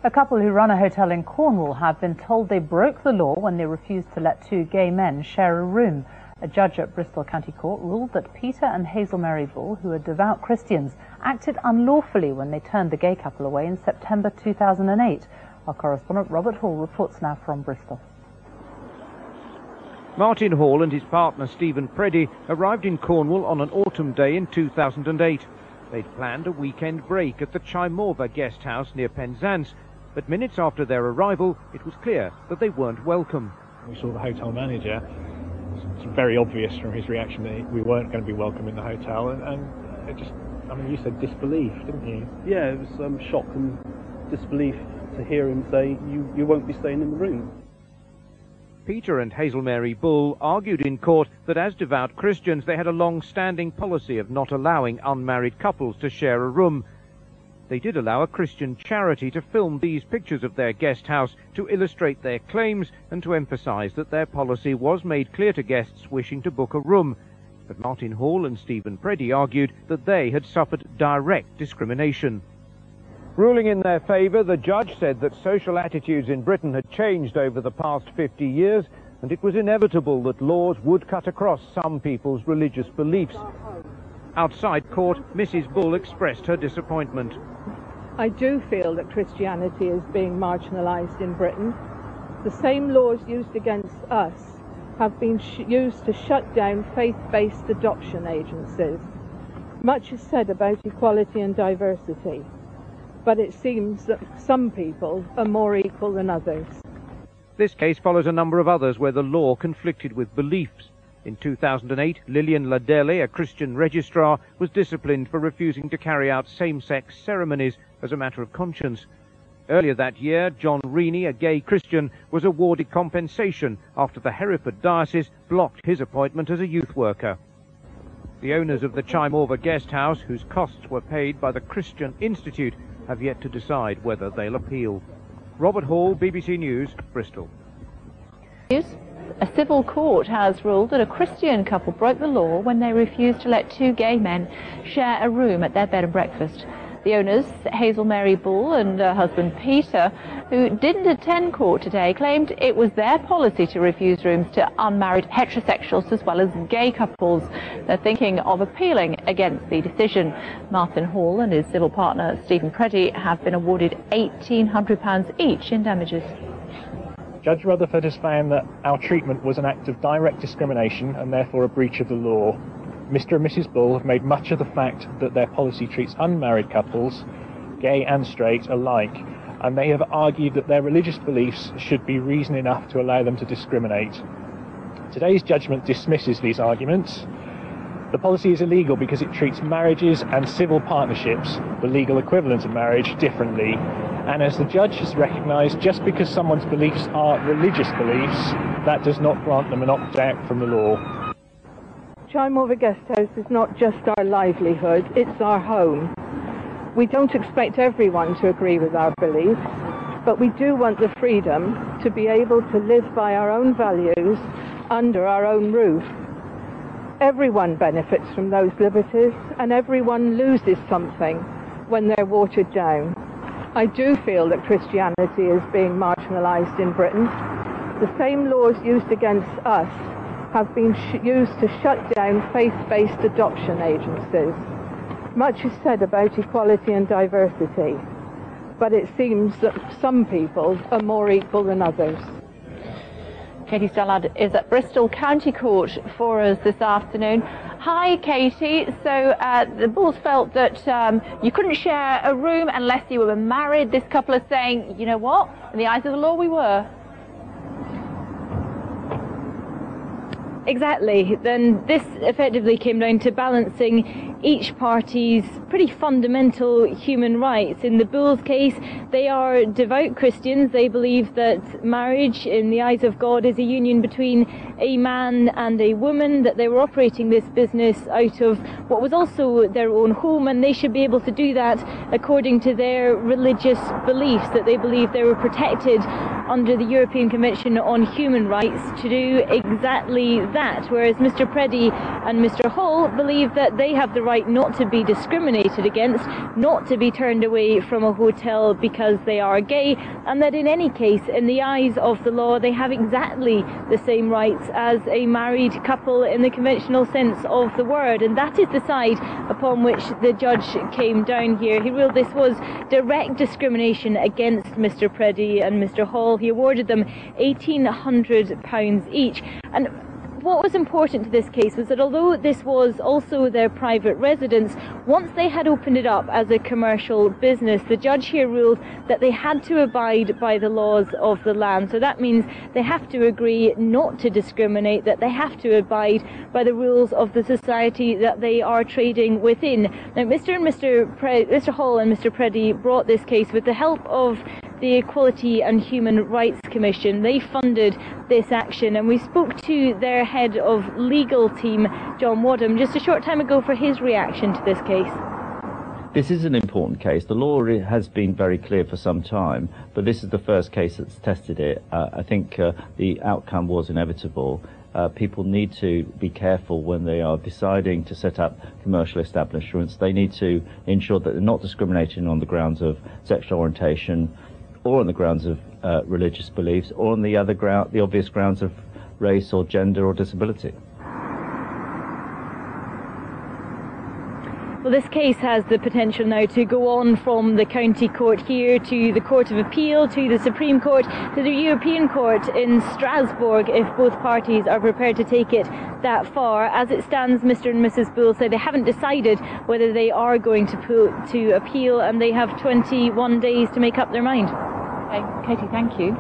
A couple who run a hotel in Cornwall have been told they broke the law when they refused to let two gay men share a room. A judge at Bristol County Court ruled that Peter and Hazel Mary Bull, who are devout Christians, acted unlawfully when they turned the gay couple away in September 2008. Our correspondent Robert Hall reports now from Bristol. Martin Hall and his partner Stephen Preddy arrived in Cornwall on an autumn day in 2008. They'd planned a weekend break at the Chimorva Guesthouse near Penzance, but minutes after their arrival, it was clear that they weren't welcome. We saw the hotel manager. It's very obvious from his reaction that we weren't going to be welcome in the hotel, and it just, I mean, you said disbelief, didn't you? Yeah, it was shock and disbelief to hear him say, you won't be staying in the room. Peter and Hazel Mary Bull argued in court that as devout Christians they had a long-standing policy of not allowing unmarried couples to share a room. They did allow a Christian charity to film these pictures of their guest house to illustrate their claims and to emphasize that their policy was made clear to guests wishing to book a room. But Martin Hall and Stephen Preddy argued that they had suffered direct discrimination. Ruling in their favour, the judge said that social attitudes in Britain had changed over the past 50 years, and it was inevitable that laws would cut across some people's religious beliefs. Outside court, Mrs. Bull expressed her disappointment. I do feel that Christianity is being marginalised in Britain. The same laws used against us have been used to shut down faith-based adoption agencies. Much is said about equality and diversity, but it seems that some people are more equal than others. This case follows a number of others where the law conflicted with beliefs. In 2008, Lillian Ladele, a Christian registrar, was disciplined for refusing to carry out same-sex ceremonies as a matter of conscience. Earlier that year, John Reaney, a gay Christian, was awarded compensation after the Hereford Diocese blocked his appointment as a youth worker. The owners of the Chimorva Guesthouse, whose costs were paid by the Christian Institute, have yet to decide whether they'll appeal. Robert Hall, BBC News, Bristol. A civil court has ruled that a Christian couple broke the law when they refused to let two gay men share a room at their bed and breakfast. The owners, Hazel Mary Bull and her husband Peter, who didn't attend court today, claimed it was their policy to refuse rooms to unmarried heterosexuals as well as gay couples. They're thinking of appealing against the decision. Martin Hall and his civil partner Stephen Preddy have been awarded £1,800 each in damages. Judge Rutherford has found that our treatment was an act of direct discrimination and therefore a breach of the law. Mr. and Mrs. Bull have made much of the fact that their policy treats unmarried couples, gay and straight, alike, and they have argued that their religious beliefs should be reason enough to allow them to discriminate. Today's judgment dismisses these arguments. The policy is illegal because it treats marriages and civil partnerships, the legal equivalent of marriage, differently. And as the judge has recognised, just because someone's beliefs are religious beliefs, that does not grant them an opt-out from the law. Chimorva Guesthouse is not just our livelihood, it's our home. We don't expect everyone to agree with our beliefs, but we do want the freedom to be able to live by our own values under our own roof. Everyone benefits from those liberties, and everyone loses something when they're watered down. I do feel that Christianity is being marginalised in Britain. The same laws used against us have been used to shut down faith-based adoption agencies. Much is said about equality and diversity, but it seems that some people are more equal than others. Katie Stallard is at Bristol County Court for us this afternoon. Hi, Katie. So the Bulls felt that you couldn't share a room unless you were married. This couple is saying, you know what, in the eyes of the law we were. Exactly. Then this effectively came down to balancing each party's pretty fundamental human rights. In the Bulls' case, they are devout Christians. They believe that marriage, in the eyes of God, is a union between a man and a woman, that they were operating this business out of what was also their own home, and they should be able to do that according to their religious beliefs, that they believe they were protected under the European Convention on Human Rights to do exactly that, whereas Mr Preddy and Mr Hall believe that they have the right not to be discriminated against, not to be turned away from a hotel because they are gay, and that in any case, in the eyes of the law, they have exactly the same rights as a married couple in the conventional sense of the word. And that is the side upon which the judge came down here. He ruled this was direct discrimination against Mr Preddy and Mr Hall. He awarded them £1,800 each. And what was important to this case was that although this was also their private residence, once they had opened it up as a commercial business, the judge here ruled that they had to abide by the laws of the land. So that means they have to agree not to discriminate, that they have to abide by the rules of the society that they are trading within. Now, Mr Hall and Mr Preddy brought this case with the help of the Equality and Human Rights Commission. They funded this action, and we spoke to their head of legal team, John Wadham, just a short time ago for his reaction to this case. This is an important case. The law has been very clear for some time, but this is the first case that's tested it. I think the outcome was inevitable. People need to be careful when they are deciding to set up commercial establishments. They need to ensure that they're not discriminating on the grounds of sexual orientation, or on the grounds of religious beliefs, or on the obvious grounds of race or gender or disability. Well, this case has the potential now to go on from the county court here to the Court of Appeal, to the Supreme Court, to the European Court in Strasbourg, if both parties are prepared to take it that far. As it stands, Mr and Mrs Bull say they haven't decided whether they are going to appeal, and they have 21 days to make up their mind. Okay, Katie, thank you.